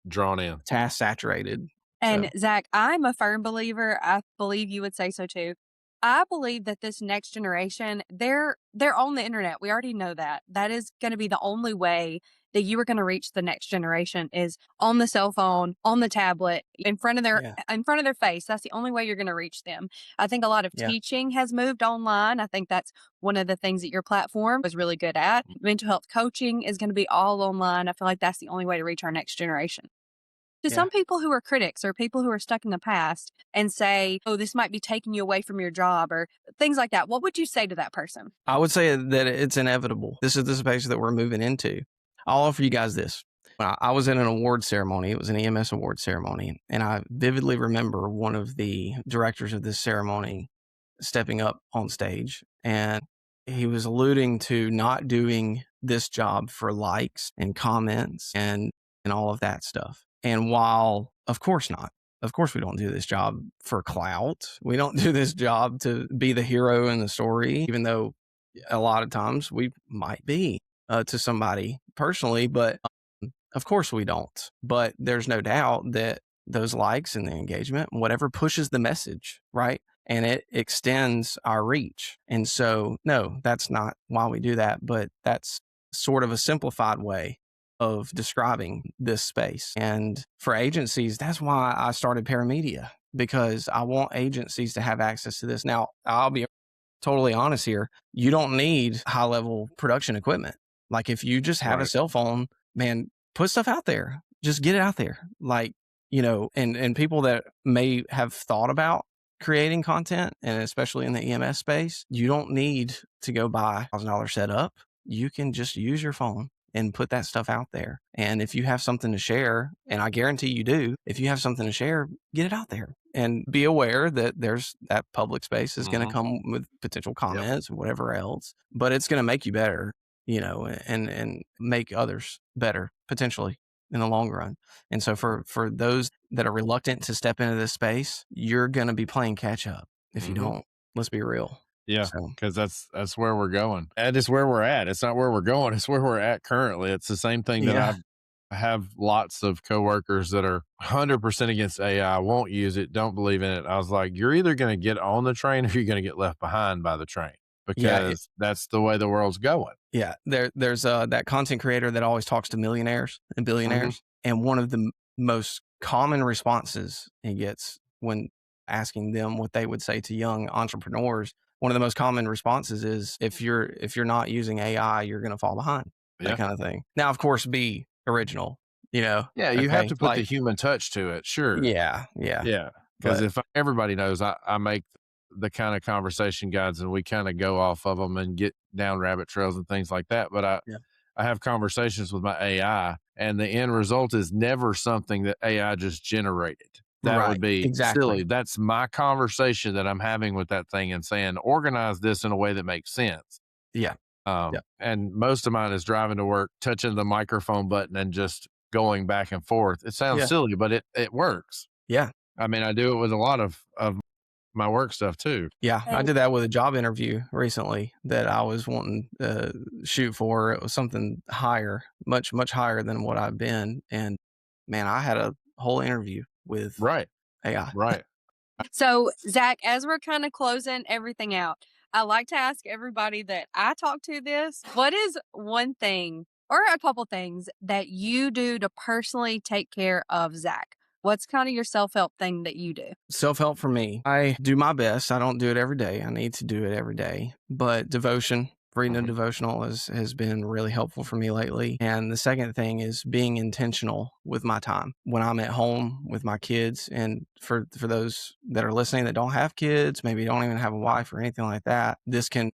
drawn in, task saturated. And Zach, I'm a firm believer. I believe you would say so too. I believe that this next generation, they're on the internet. We already know that. That is going to be the only way that you are going to reach the next generation, is on the cell phone, on the tablet, in front of their face. That's the only way you're going to reach them. I think a lot of teaching has moved online. I think that's one of the things that your platform is really good at. Mental health coaching is going to be all online. I feel like that's the only way to reach our next generation. To some people who are critics or people who are stuck in the past and say, oh, this might be taking you away from your job or things like that, what would you say to that person? I would say that it's inevitable. This is the space that we're moving into. I'll offer you guys this. I was in an award ceremony. It was an EMS award ceremony. And I vividly remember one of the directors of this ceremony stepping up on stage, and he was alluding to not doing this job for likes and comments and all of that stuff. And while, of course not, of course we don't do this job for clout. We don't do this job to be the hero in the story, even though a lot of times we might be to somebody personally, but of course we don't. But there's no doubt that those likes and the engagement, whatever pushes the message, right? And it extends our reach. And so, no, that's not why we do that, but that's sort of a simplified way of describing this space. And for agencies, that's why I started Paramedia, because I want agencies to have access to this. Now, I'll be totally honest here. You don't need high level production equipment. Like, if you just have a cell phone, man, put stuff out there, just get it out there. Like, and people that may have thought about creating content, and especially in the EMS space, you don't need to go buy $1,000 setup. You can just use your phone and put that stuff out there. And if you have something to share, and I guarantee you do, if you have something to share, get it out there. And be aware that there's that public space is going to come with potential comments or whatever else, but it's going to make you better, and make others better potentially. in the long run. And so for those that are reluctant to step into this space, you're going to be playing catch up if you don't. Let's be real. Yeah, So, because that's where we're going. And it's where we're at. It's not where we're going. It's where we're at currently. It's the same thing that yeah. I have lots of coworkers that are 100% against AI, won't use it, don't believe in it. I was like, you're either going to get on the train or you're going to get left behind by the train, because that's the way the world's going. Yeah, there's that content creator that always talks to millionaires and billionaires, and one of the most common responses he gets when asking them what they would say to young entrepreneurs, one of the most common responses is, if you're not using AI, you're going to fall behind. That kind of thing. Now, of course, be original. Yeah, you have to put the human touch to it. Sure. Yeah. Because if everybody knows, I make the kind of conversation guides and we kind of go off of them and get down rabbit trails and things like that. But I have conversations with my AI, and the end result is never something that AI just generated. That would be silly. That's my conversation that I'm having with that thing and saying, organize this in a way that makes sense. Yeah. And most of mine is driving to work, touching the microphone button and just going back and forth. It sounds silly, but it works. Yeah. I mean, I do it with a lot of my work stuff too. Yeah. I did that with a job interview recently that I was wanting to shoot for. It was something higher, much, much higher than what I've been. And man, I had a whole interview with AI. Right. So, Zac, as we're kind of closing everything out, I like to ask everybody that I talk to this, what is one thing or a couple things that you do to personally take care of Zac? What's kind of your self-help thing that you do? Self-help for me, I do my best. I don't do it every day. I need to do it every day. But devotion, reading a devotional has been really helpful for me lately. And the second thing is being intentional with my time when I'm at home with my kids. And for those that are listening that don't have kids, maybe don't even have a wife or anything like that, this can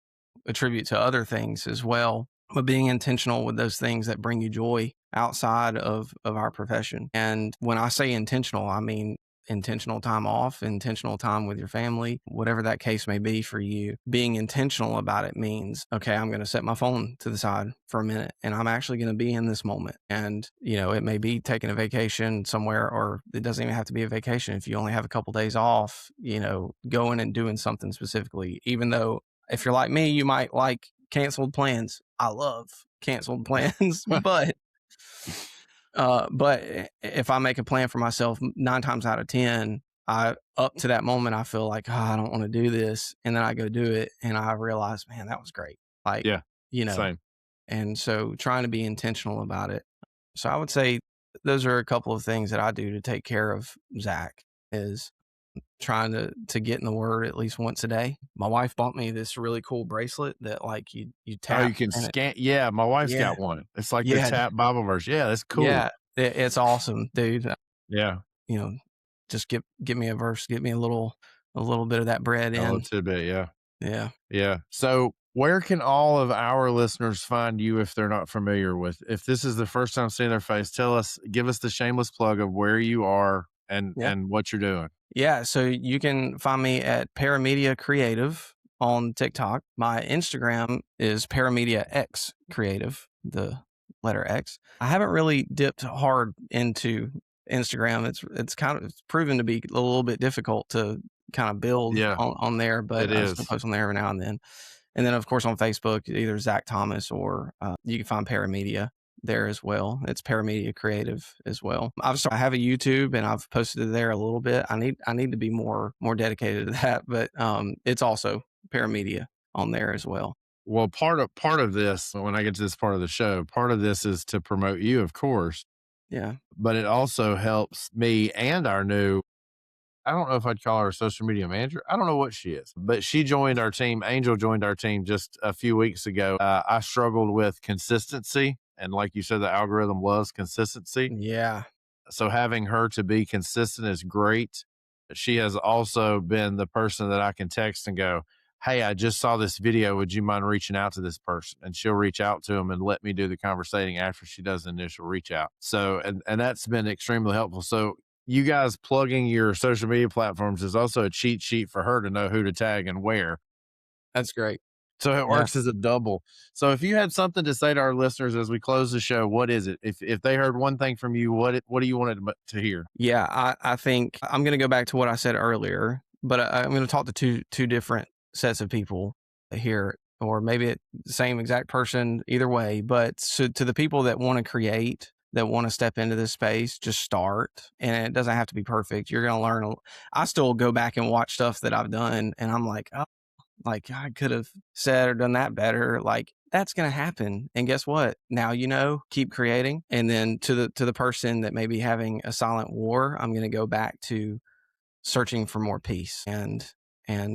attribute to other things as well. But being intentional with those things that bring you joy outside of our profession. And when I say intentional, I mean intentional time off, intentional time with your family, whatever that case may be for you. Being intentional about it means, okay, I'm going to set my phone to the side for a minute and I'm actually going to be in this moment. And, it may be taking a vacation somewhere, or it doesn't even have to be a vacation. If you only have a couple days off, going and doing something specifically, even though if you're like me, you might like canceled plans. I love canceled plans, but if I make a plan for myself, 9 times out of 10, up to that moment, I feel like, I don't want to do this. And then I go do it and I realize, man, that was great. Same. And so trying to be intentional about it. So I would say those are a couple of things that I do to take care of Zac, is trying to get in the Word at least once a day. My wife bought me this really cool bracelet that you tap. Oh, you can scan. Yeah, my wife's got one. It's like the tap Bible verse. Yeah, that's cool. Yeah, it's awesome, dude. Yeah. Just give me a verse, get me a little bit of that bread in. A little tidbit, yeah. Yeah. Yeah. So where can all of our listeners find you if they're not familiar with? If this is the first time seeing their face, give us the shameless plug of where you are and what you're doing. Yeah, so you can find me at Paramedia Creative on TikTok. My Instagram is Paramedia X Creative, the letter X. I haven't really dipped hard into Instagram. It's proven to be a little bit difficult to kind of build on there, but I still post on there every now and then. And then, of course, on Facebook, either Zac Thomas or you can find Paramedia there as well. It's Paramedia Creative as well. I have a YouTube and I've posted it there a little bit. I need to be more dedicated to that, but it's also Paramedia on there as well. Well, part of this, when I get to this part of the show, part of this is to promote you, of course. Yeah. But it also helps me and our new, I don't know if I'd call her a social media manager. I don't know what she is, but she joined our team. Angel joined our team just a few weeks ago. I struggled with consistency. And like you said, the algorithm loves consistency. Yeah. So having her to be consistent is great. She has also been the person that I can text and go, hey, I just saw this video. Would you mind reaching out to this person? And she'll reach out to them and let me do the conversating after she does the initial reach out. So, and that's been extremely helpful. So you guys plugging your social media platforms is also a cheat sheet for her to know who to tag and where. That's great. So it works as a double. So if you had something to say to our listeners as we close the show, what is it? If they heard one thing from you, what do you want to hear? Yeah, I think I'm going to go back to what I said earlier, but I'm going to talk to two different sets of people here, or maybe the same exact person, either way. But to the people that want to create, that want to step into this space, just start. And it doesn't have to be perfect. You're going to learn. I still go back and watch stuff that I've done, and I'm like, oh, like I could have said or done that better. Like that's going to happen. And guess what? Now, keep creating. And then to the person that may be having a silent war, I'm going to go back to searching for more peace and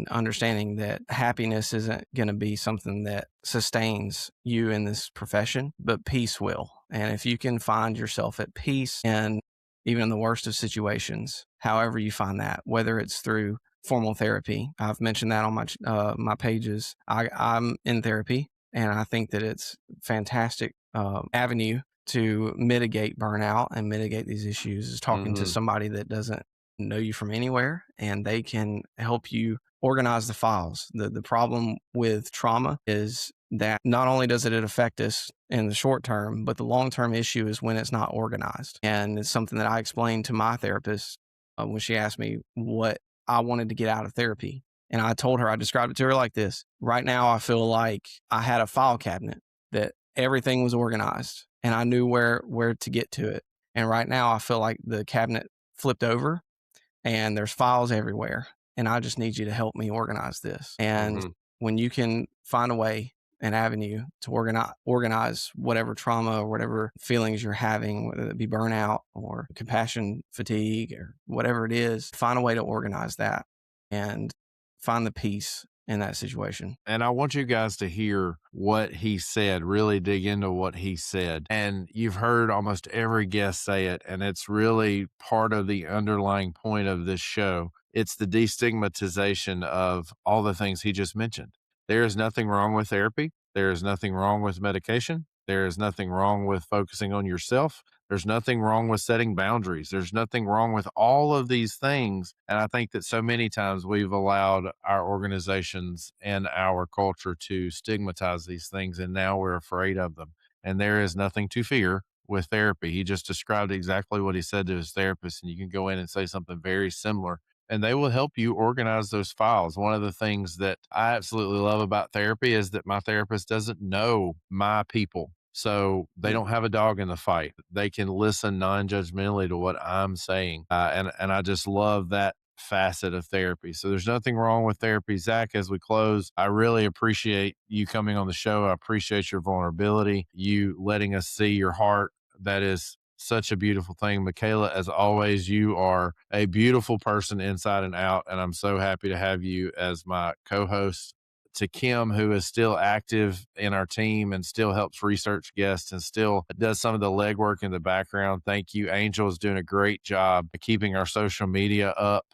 understanding that happiness isn't going to be something that sustains you in this profession, but peace will. And if you can find yourself at peace, and even in the worst of situations, however you find that, whether it's through formal therapy, I've mentioned that on my pages. I'm in therapy, and I think that it's a fantastic avenue to mitigate burnout and mitigate these issues, is talking to somebody that doesn't know you from anywhere, and they can help you organize the files. The problem with trauma is that not only does it affect us in the short term, but the long-term issue is when it's not organized. And it's something that I explained to my therapist when she asked me what I wanted to get out of therapy. And I told her, I described it to her like this: right now, I feel like I had a file cabinet that everything was organized and I knew where to get to it. And right now I feel like the cabinet flipped over and there's files everywhere. And I just need you to help me organize this. And when you can find a way, an avenue to organize whatever trauma or whatever feelings you're having, whether it be burnout or compassion fatigue or whatever it is, find a way to organize that and find the peace in that situation. And I want you guys to hear what he said, really dig into what he said. And you've heard almost every guest say it, and it's really part of the underlying point of this show. It's the destigmatization of all the things he just mentioned. There is nothing wrong with therapy. There is nothing wrong with medication. There is nothing wrong with focusing on yourself. There's nothing wrong with setting boundaries. There's nothing wrong with all of these things. And I think that so many times we've allowed our organizations and our culture to stigmatize these things, and now we're afraid of them. And there is nothing to fear with therapy. He just described exactly what he said to his therapist, and you can go in and say something very similar, and they will help you organize those files. One of the things that I absolutely love about therapy is that my therapist doesn't know my people. So they don't have a dog in the fight. They can listen non-judgmentally to what I'm saying. And I just love that facet of therapy. So there's nothing wrong with therapy. Zac, as we close, I really appreciate you coming on the show. I appreciate your vulnerability, you letting us see your heart. That is such a beautiful thing. MaKayla, as always, you are a beautiful person inside and out, and I'm so happy to have you as my co-host. To Kim, who is still active in our team and still helps research guests and still does some of the legwork in the background, thank you. Angel is doing a great job keeping our social media up.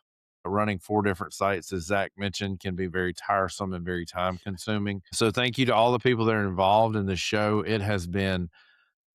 Running 4 different sites, as Zac mentioned, can be very tiresome and very time consuming. So thank you to all the people that are involved in the show. It has been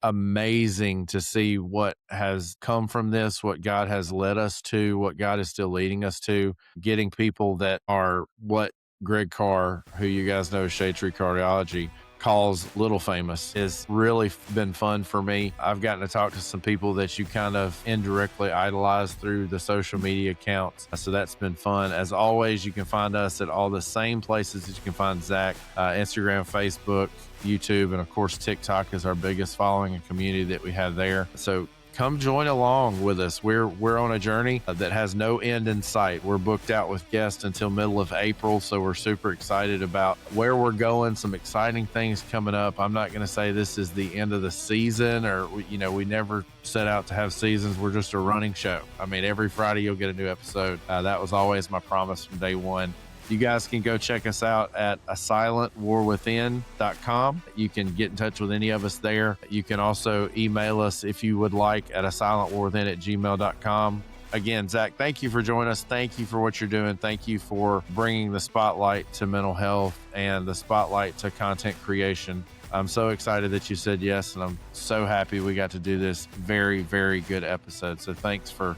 amazing to see what has come from this, what God has led us to, what God is still leading us to, getting people that are what Greg Carr, who you guys know as Shade Tree Cardiology, calls little famous, has really been fun for me. I've gotten to talk to some people that you kind of indirectly idolize through the social media accounts. So that's been fun. As always, you can find us at all the same places that you can find Zac, Instagram, Facebook, YouTube, and of course, TikTok is our biggest following and community that we have there. So come join along with us. We're on a journey that has no end in sight. We're booked out with guests until middle of April, so we're super excited about where we're going. Some exciting things coming up. I'm not going to say this is the end of the season, or we never set out to have seasons. We're just a running show. I mean, every Friday you'll get a new episode. That was always my promise from day one. You guys can go check us out at asilentwarwithin.com. You can get in touch with any of us there. You can also email us if you would like at asilentwarwithin@gmail.com. Again, Zac, thank you for joining us. Thank you for what you're doing. Thank you for bringing the spotlight to mental health and the spotlight to content creation. I'm so excited that you said yes, and I'm so happy we got to do this very, very good episode. So thanks for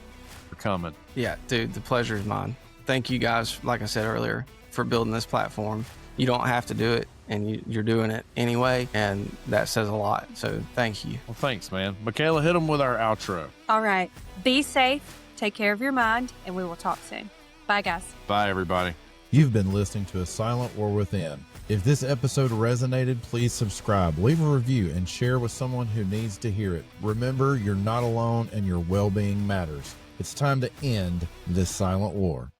coming. Yeah, dude, the pleasure is mine. Thank you guys, like I said earlier, for building this platform you don't have to do it, and you're doing it anyway, and that says a lot. So thank you. Well, thanks, man. MaKayla, hit them with our outro. All right. Be safe, take care of your mind, and we will talk soon. Bye, guys. Bye, everybody. You've been listening to A Silent War Within. If this episode resonated, please subscribe, leave a review, and share with someone who needs to hear it. Remember, you're not alone and your well-being matters. It's time to end this silent war.